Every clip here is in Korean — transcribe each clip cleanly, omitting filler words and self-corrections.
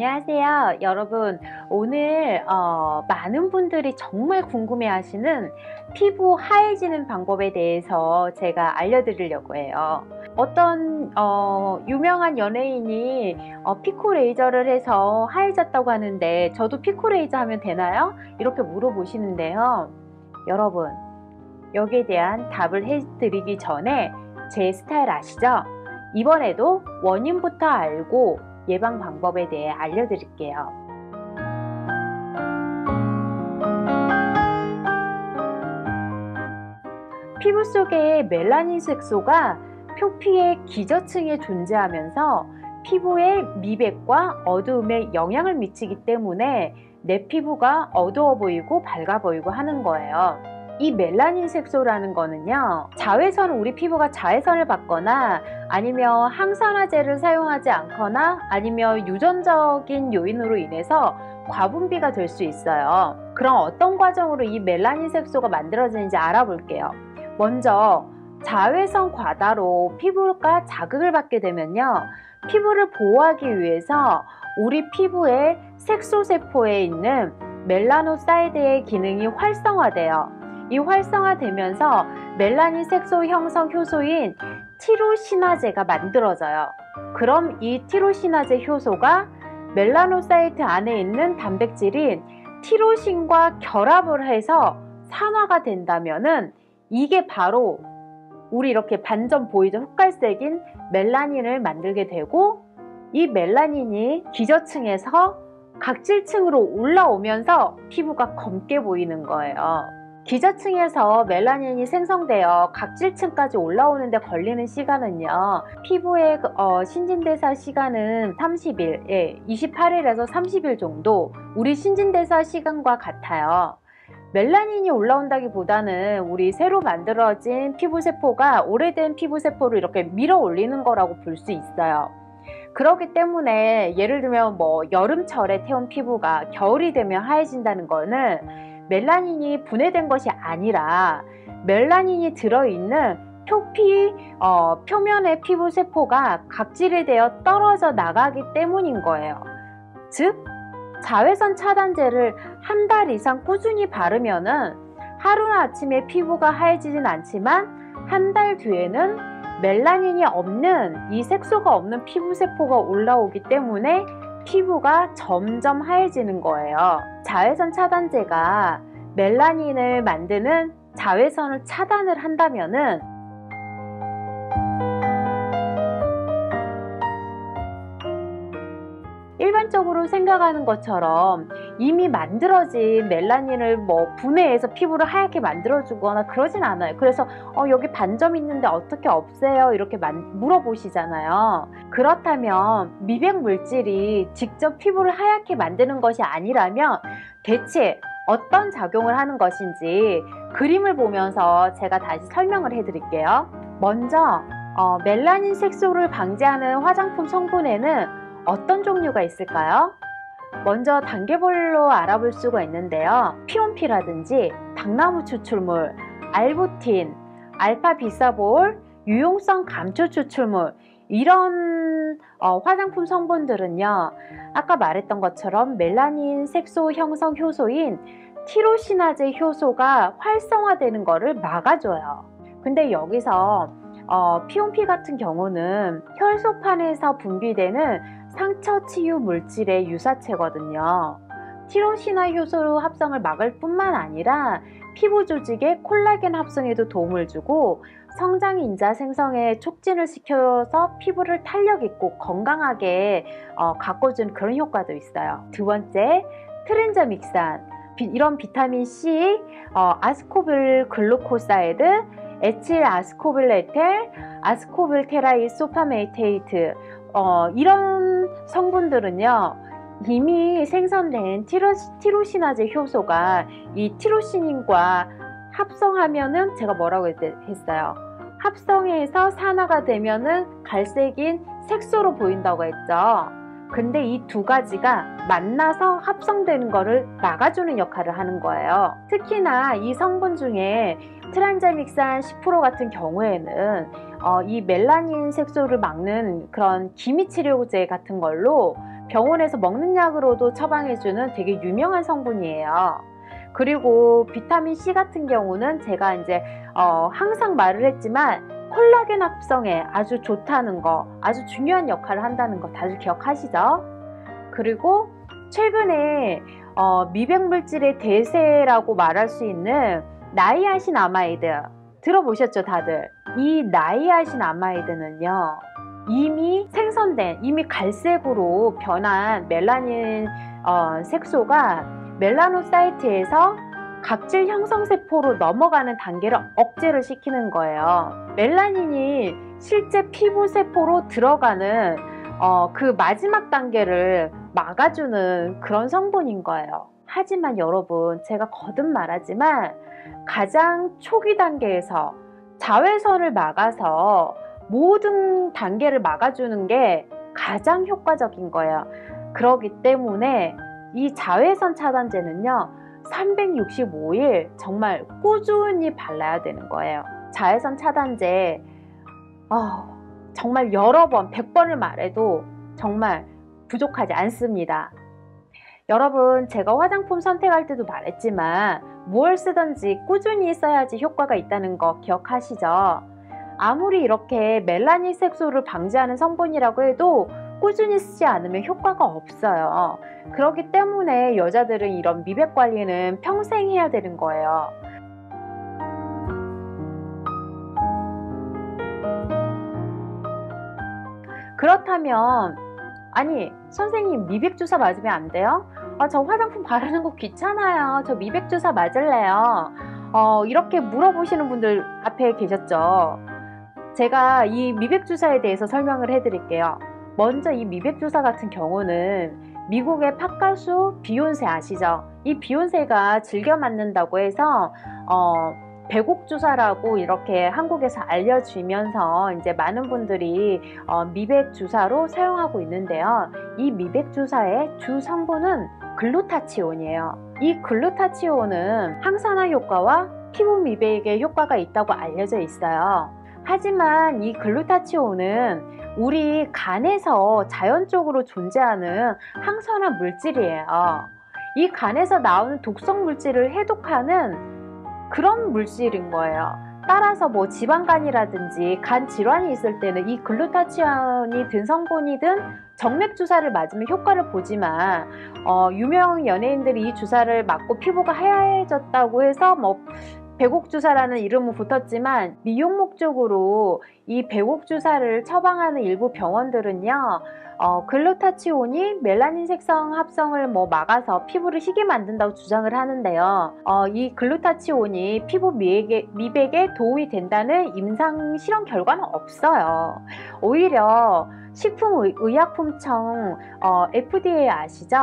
안녕하세요. 여러분, 오늘 많은 분들이 정말 궁금해하시는 피부 하얘지는 방법에 대해서 제가 알려드리려고 해요. 어떤 유명한 연예인이 피코 레이저를 해서 하얘졌다고 하는데 저도 피코 레이저 하면 되나요? 이렇게 물어보시는데요. 여러분, 여기에 대한 답을 해드리기 전에 제 스타일 아시죠? 이번에도 원인부터 알고 예방 방법에 대해 알려드릴게요. 피부 속에 멜라닌 색소가 표피의 기저층에 존재하면서 피부의 미백과 어두움에 영향을 미치기 때문에 내 피부가 어두워 보이고 밝아 보이고 하는 거예요. 이 멜라닌 색소라는 거는요, 자외선, 우리 피부가 자외선을 받거나 아니면 항산화제를 사용하지 않거나 아니면 유전적인 요인으로 인해서 과분비가 될 수 있어요. 그럼 어떤 과정으로 이 멜라닌 색소가 만들어지는지 알아볼게요. 먼저 자외선 과다로 피부가 자극을 받게 되면요, 피부를 보호하기 위해서 우리 피부의 색소세포에 있는 멜라노사이드의 기능이 활성화돼요. 이 활성화되면서 멜라닌 색소 형성 효소인 티로시나제가 만들어져요. 그럼 이 티로시나제 효소가 멜라노사이트 안에 있는 단백질인 티로신과 결합을 해서 산화가 된다면은 이게 바로 우리 이렇게 반점 보이죠? 흑갈색인 멜라닌을 만들게 되고, 이 멜라닌이 기저층에서 각질층으로 올라오면서 피부가 검게 보이는 거예요. 기저층에서 멜라닌이 생성되어 각질층까지 올라오는데 걸리는 시간은요, 피부의 신진대사 시간은 30일, 28일에서 30일 정도 우리 신진대사 시간과 같아요. 멜라닌이 올라온다기보다는 우리 새로 만들어진 피부세포가 오래된 피부세포를 이렇게 밀어 올리는 거라고 볼 수 있어요. 그렇기 때문에 예를 들면 여름철에 태운 피부가 겨울이 되면 하얘진다는 거는 멜라닌이 분해된 것이 아니라 멜라닌이 들어있는 표면의 피부세포가 각질이 되어 떨어져 나가기 때문인 거예요. 즉, 자외선 차단제를 한 달 이상 꾸준히 바르면은 하루아침에 피부가 하얘지진 않지만 한 달 뒤에는 멜라닌이 없는, 이 색소가 없는 피부세포가 올라오기 때문에 피부가 점점 하얘지는 거예요. 자외선 차단제가 멜라닌을 만드는 자외선을 차단을 한다면은 일반적으로 생각하는 것처럼 이미 만들어진 멜라닌을 분해해서 피부를 하얗게 만들어주거나 그러진 않아요. 그래서 여기 반점 있는데 어떻게 없애요? 이렇게 물어보시잖아요. 그렇다면 미백 물질이 직접 피부를 하얗게 만드는 것이 아니라면 대체 어떤 작용을 하는 것인지 그림을 보면서 제가 다시 설명을 해드릴게요. 먼저 멜라닌 색소를 방지하는 화장품 성분에는 어떤 종류가 있을까요? 먼저 단계별로 알아볼 수가 있는데요. 피온피라든지 당나무 추출물, 알부틴, 알파비사볼, 유용성 감초 추출물, 이런 화장품 성분들은요, 아까 말했던 것처럼 멜라닌 색소 형성 효소인 티로시나제 효소가 활성화되는 것을 막아줘요. 근데 여기서 피온피 같은 경우는 혈소판에서 분비되는 상처 치유 물질의 유사체거든요. 티로시나 효소 합성을 막을 뿐만 아니라 피부 조직의 콜라겐 합성에도 도움을 주고 성장 인자 생성에 촉진을 시켜서 피부를 탄력 있고 건강하게 가꿔준 그런 효과도 있어요. 두 번째, 트랜자믹산, 이런 비타민 C, 아스코빌 글루코사이드, 에틸 아스코빌에텔, 아스코빌테라이소파메이테이트, 이런 성분들은요, 이미 생성된 티로시나제 효소가 이 티로시닌과 합성하면은, 제가 뭐라고 했어요? 합성해서 산화가 되면은 갈색인 색소로 보인다고 했죠. 근데 이 두 가지가 만나서 합성되는 거를 막아주는 역할을 하는 거예요. 특히나 이 성분 중에 트란자믹산 10% 같은 경우에는 이 멜라닌 색소를 막는 그런 기미 치료제 같은 걸로 병원에서 먹는 약으로도 처방해주는 되게 유명한 성분이에요. 그리고 비타민 C 같은 경우는 제가 이제 항상 말을 했지만 콜라겐 합성에 아주 좋다는 거, 아주 중요한 역할을 한다는 거 다들 기억하시죠? 그리고 최근에 미백물질의 대세라고 말할 수 있는 나이아신아마이드 들어보셨죠 다들? 이 나이아신아마이드는요 이미 생성된, 이미 갈색으로 변한 멜라닌 색소가 멜라노사이트에서 각질 형성세포로 넘어가는 단계를 억제를 시키는 거예요. 멜라닌이 실제 피부세포로 들어가는 그 마지막 단계를 막아주는 그런 성분인 거예요. 하지만 여러분, 제가 거듭 말하지만 가장 초기 단계에서 자외선을 막아서 모든 단계를 막아주는 게 가장 효과적인 거예요. 그렇기 때문에 이 자외선 차단제는요 365일 정말 꾸준히 발라야 되는 거예요. 자외선 차단제 정말 여러 번 100번을 말해도 정말 부족하지 않습니다. 여러분, 제가 화장품 선택할 때도 말했지만 무엇을 쓰든지 꾸준히 써야지 효과가 있다는 거 기억하시죠? 아무리 이렇게 멜라닌 색소를 방지하는 성분이라고 해도 꾸준히 쓰지 않으면 효과가 없어요. 그렇기 때문에 여자들은 이런 미백 관리는 평생 해야 되는 거예요. 그렇다면 아니 선생님 미백 주사 맞으면 안 돼요? 저 화장품 바르는 거 귀찮아요. 저 미백 주사 맞을래요. 이렇게 물어보시는 분들 앞에 계셨죠. 제가 이 미백 주사에 대해서 설명을 해 드릴게요. 먼저 이 미백 주사 같은 경우는 미국의 팝 가수 비욘세 아시죠? 이 비욘세가 즐겨 맞는다고 해서 배곡 주사라고 이렇게 한국에서 알려지면서 이제 많은 분들이 미백 주사로 사용하고 있는데요. 이 미백 주사의 주 성분은 글루타치온이에요. 이 글루타치온은 항산화 효과와 피부 미백에 효과가 있다고 알려져 있어요. 하지만 이 글루타치온은 우리 간에서 자연적으로 존재하는 항산화 물질이에요. 이 간에서 나오는 독성 물질을 해독하는 그런 물질인 거예요. 따라서 뭐 지방간이라든지 간 질환이 있을 때는 이 글루타치온이 든 성분이든 정맥 주사를 맞으면 효과를 보지만 유명 연예인들이 이 주사를 맞고 피부가 하얘졌다고 해서 뭐 배곡 주사라는 이름은 붙었지만 미용 목적으로 이 배곡 주사를 처방하는 일부 병원들은요 글루타치온이 멜라닌 색성 합성을 막아서 피부를 희게 만든다고 주장을 하는데요. 이 글루타치온이 피부 미백에 도움이 된다는 임상 실험 결과는 없어요. 오히려 식품의약품청 FDA 아시죠?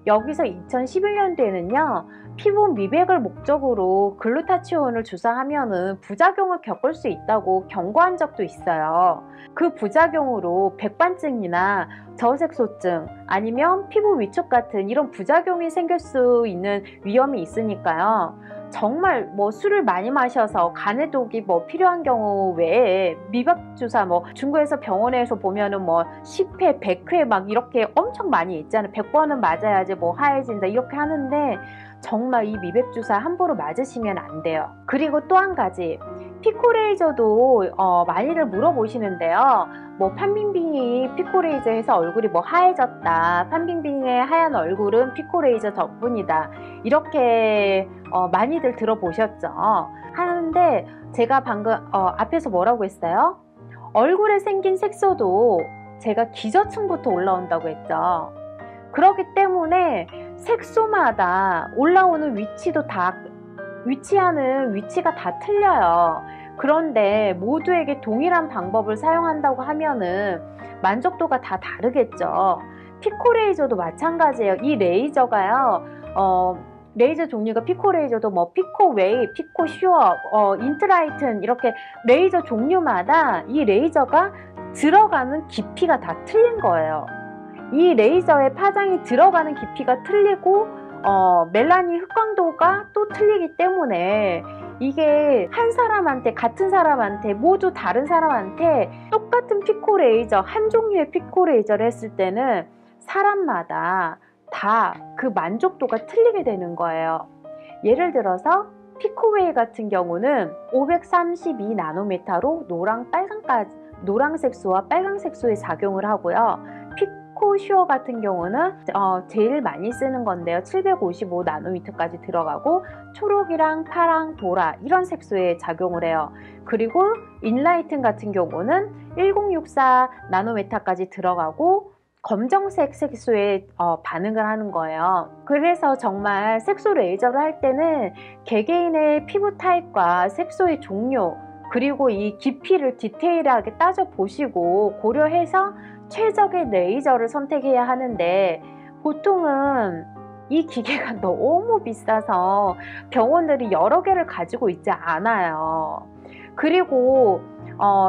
여기서 2011년도에는요 피부 미백을 목적으로 글루타치온을 주사하면은 부작용을 겪을 수 있다고 경고한 적도 있어요. 그 부작용으로 백반증이나 저색소증 아니면 피부 위축 같은 이런 부작용이 생길 수 있는 위험이 있으니까요. 정말 술을 많이 마셔서 간에 독이 필요한 경우 외에 미백 주사 중국에서 병원에서 보면은 10회, 100회 막 이렇게 엄청 많이 있잖아요. 100번은 맞아야지 하얘진다 이렇게 하는데 정말 이 미백 주사 함부로 맞으시면 안 돼요. 그리고 또 한 가지 피코레이저도 많이들 물어보시는데요. 판빙빙이 피코레이저에서 얼굴이 하얘졌다. 판빙빙의 하얀 얼굴은 피코레이저 덕분이다. 이렇게 많이들 들어보셨죠? 하는데 제가 방금 앞에서 뭐라고 했어요? 얼굴에 생긴 색소도 제가 기저층부터 올라온다고 했죠. 그렇기 때문에 색소마다 올라오는 위치하는 위치가 다 틀려요. 그런데 모두에게 동일한 방법을 사용한다고 하면은 만족도가 다 다르겠죠. 피코레이저도 마찬가지예요. 이 레이저가요. 레이저 종류가 피코레이저도 피코웨이, 피코슈어, 인트라이튼 이렇게 레이저 종류마다 이 레이저가 들어가는 깊이가 다 틀린 거예요. 이 레이저의 파장이 들어가는 깊이가 틀리고 멜라닌 흑광도가 또 틀리기 때문에 이게 한 사람한테 같은 사람한테 모두 다른 사람한테 똑같은 피코레이저 한 종류의 피코레이저를 했을 때는 사람마다 다 그 만족도가 틀리게 되는 거예요. 예를 들어서 피코웨이 같은 경우는 532 나노미터로 노랑 색소와 빨강 색소에 작용을 하고요. 피코슈어 같은 경우는 제일 많이 쓰는 건데요. 755 나노미터까지 들어가고 초록이랑 파랑, 보라 이런 색소에 작용을 해요. 그리고 인라이튼 같은 경우는 1064 나노미터까지 들어가고 검정색 색소에 반응을 하는 거예요. 그래서 정말 색소 레이저를 할 때는 개개인의 피부 타입과 색소의 종류 그리고 이 깊이를 디테일하게 따져보시고 고려해서 최적의 레이저를 선택해야 하는데 보통은 이 기계가 너무 비싸서 병원들이 여러 개를 가지고 있지 않아요. 그리고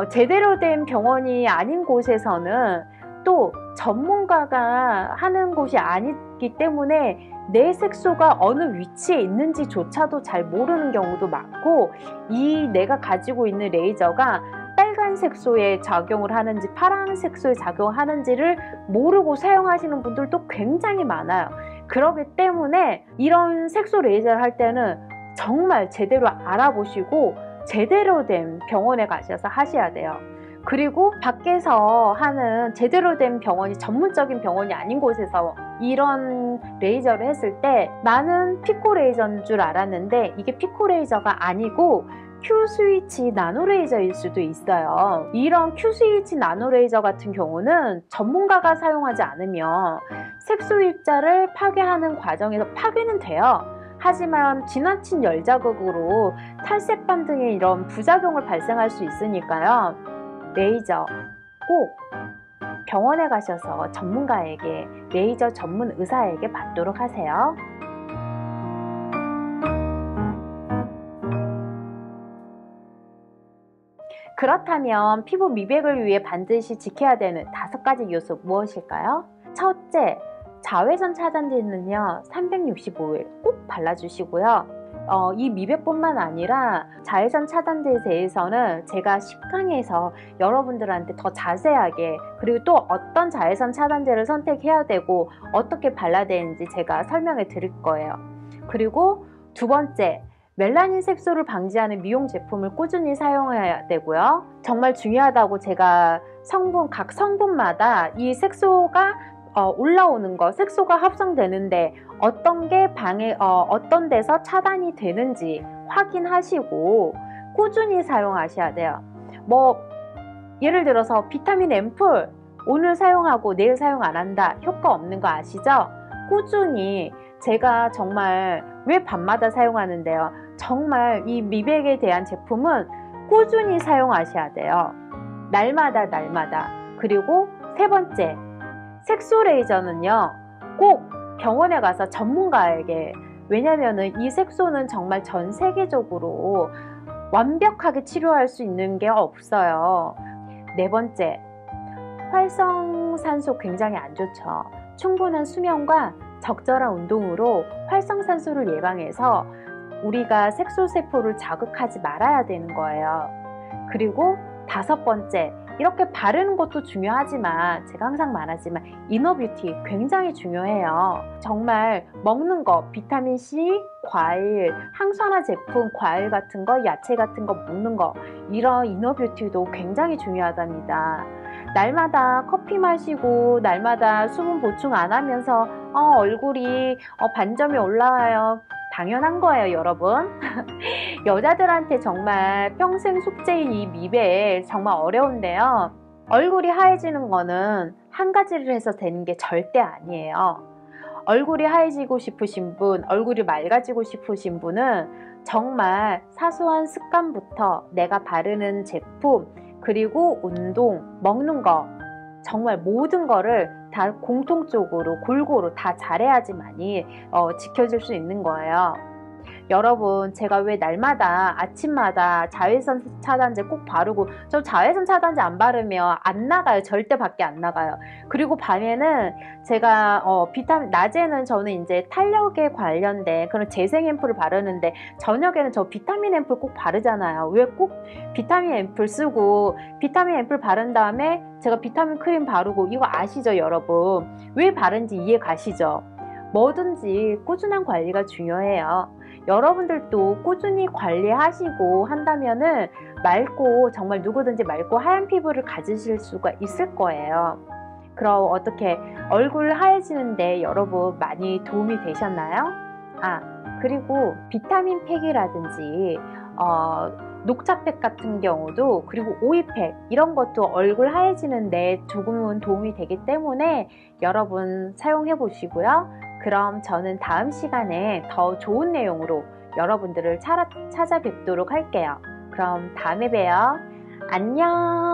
제대로 된 병원이 아닌 곳에서는 또 전문가가 하는 곳이 아니기 때문에 내 색소가 어느 위치에 있는지조차도 잘 모르는 경우도 많고 이 내가 가지고 있는 레이저가 빨간 색소에 작용을 하는지 파란 색소에 작용하는지를 모르고 사용하시는 분들도 굉장히 많아요. 그렇기 때문에 이런 색소 레이저를 할 때는 정말 제대로 알아보시고 제대로 된 병원에 가셔서 하셔야 돼요. 그리고 밖에서 하는 제대로 된 병원이 전문적인 병원이 아닌 곳에서 이런 레이저를 했을 때 나는 피코 레이저인 줄 알았는데 이게 피코 레이저가 아니고 Q-스위치 나노 레이저일 수도 있어요. 이런 Q-스위치 나노 레이저 같은 경우는 전문가가 사용하지 않으면 색소 입자를 파괴하는 과정에서 파괴는 돼요. 하지만 지나친 열 자극으로 탈색반 등의 이런 부작용을 발생할 수 있으니까요. 레이저 꼭 병원에 가셔서 전문가에게 레이저 전문 의사에게 받도록 하세요. 그렇다면 피부 미백을 위해 반드시 지켜야 되는 5가지 요소 무엇일까요? 첫째, 자외선 차단제는요 365일 꼭 발라주시고요. 이 미백뿐만 아니라 자외선 차단제에 대해서는 제가 10강에서 여러분들한테 더 자세하게 그리고 또 어떤 자외선 차단제를 선택해야 되고 어떻게 발라야 되는지 제가 설명해 드릴 거예요. 그리고 두 번째, 멜라닌 색소를 방지하는 미용 제품을 꾸준히 사용해야 되고요. 정말 중요하다고 제가 각 성분마다 이 색소가 올라오는 거, 색소가 합성되는데 어떤 게 어떤 데서 차단이 되는지 확인하시고 꾸준히 사용하셔야 돼요. 예를 들어서 비타민 앰플 오늘 사용하고 내일 사용 안 한다, 효과 없는 거 아시죠? 꾸준히 제가 정말 왜 밤마다 사용하는데요. 정말 이 미백에 대한 제품은 꾸준히 사용하셔야 돼요. 날마다. 그리고 세 번째, 색소 레이저는요 꼭 병원에 가서 전문가에게, 왜냐면은 이 색소는 정말 전 세계적으로 완벽하게 치료할 수 있는 게 없어요. 네 번째, 활성산소 굉장히 안 좋죠. 충분한 수면과 적절한 운동으로 활성산소를 예방해서 우리가 색소세포를 자극하지 말아야 되는 거예요. 그리고 5번째, 이렇게 바르는 것도 중요하지만 제가 항상 말하지만 이너뷰티 굉장히 중요해요. 정말 먹는 거, 비타민C, 과일, 항산화 제품, 과일 같은 거, 야채 같은 거 먹는 거, 이런 이너뷰티도 굉장히 중요하답니다. 날마다 커피 마시고 날마다 수분 보충 안 하면서 얼굴이 반점이 올라와요. 당연한 거예요, 여러분. 여자들한테 정말 평생 숙제인 이 미백 정말 어려운데요. 얼굴이 하얘지는 거는 한 가지를 해서 되는 게 절대 아니에요. 얼굴이 하얘지고 싶으신 분, 얼굴이 맑아지고 싶으신 분은 정말 사소한 습관부터 내가 바르는 제품, 그리고 운동, 먹는 거, 정말 모든 거를 다 공통적으로 골고루 다 잘해야지만이 지켜질 수 있는 거예요. 여러분, 제가 왜 날마다 아침마다 자외선 차단제 꼭 바르고, 저 자외선 차단제 안 바르면 안 나가요. 절대 밖에 안 나가요. 그리고 밤에는 제가 낮에는 저는 이제 탄력에 관련된 그런 재생 앰플을 바르는데, 저녁에는 저 비타민 앰플 꼭 바르잖아요. 왜 꼭 비타민 앰플 쓰고 비타민 앰플 바른 다음에 제가 비타민 크림 바르고, 이거 아시죠 여러분? 왜 바른지 이해 가시죠? 뭐든지 꾸준한 관리가 중요해요. 여러분들도 꾸준히 관리하시고 한다면은 맑고, 정말 누구든지 맑고 하얀 피부를 가지실 수가 있을 거예요. 그럼 어떻게 얼굴 하얘지는데 여러분 많이 도움이 되셨나요? 그리고 비타민 팩이라든지 녹차팩 같은 경우도, 그리고 오이팩 이런 것도 얼굴 하얘지는데 조금은 도움이 되기 때문에 여러분 사용해 보시고요. 그럼 저는 다음 시간에 더 좋은 내용으로 여러분들을 찾아뵙도록 할게요. 그럼 다음에 봬요. 안녕.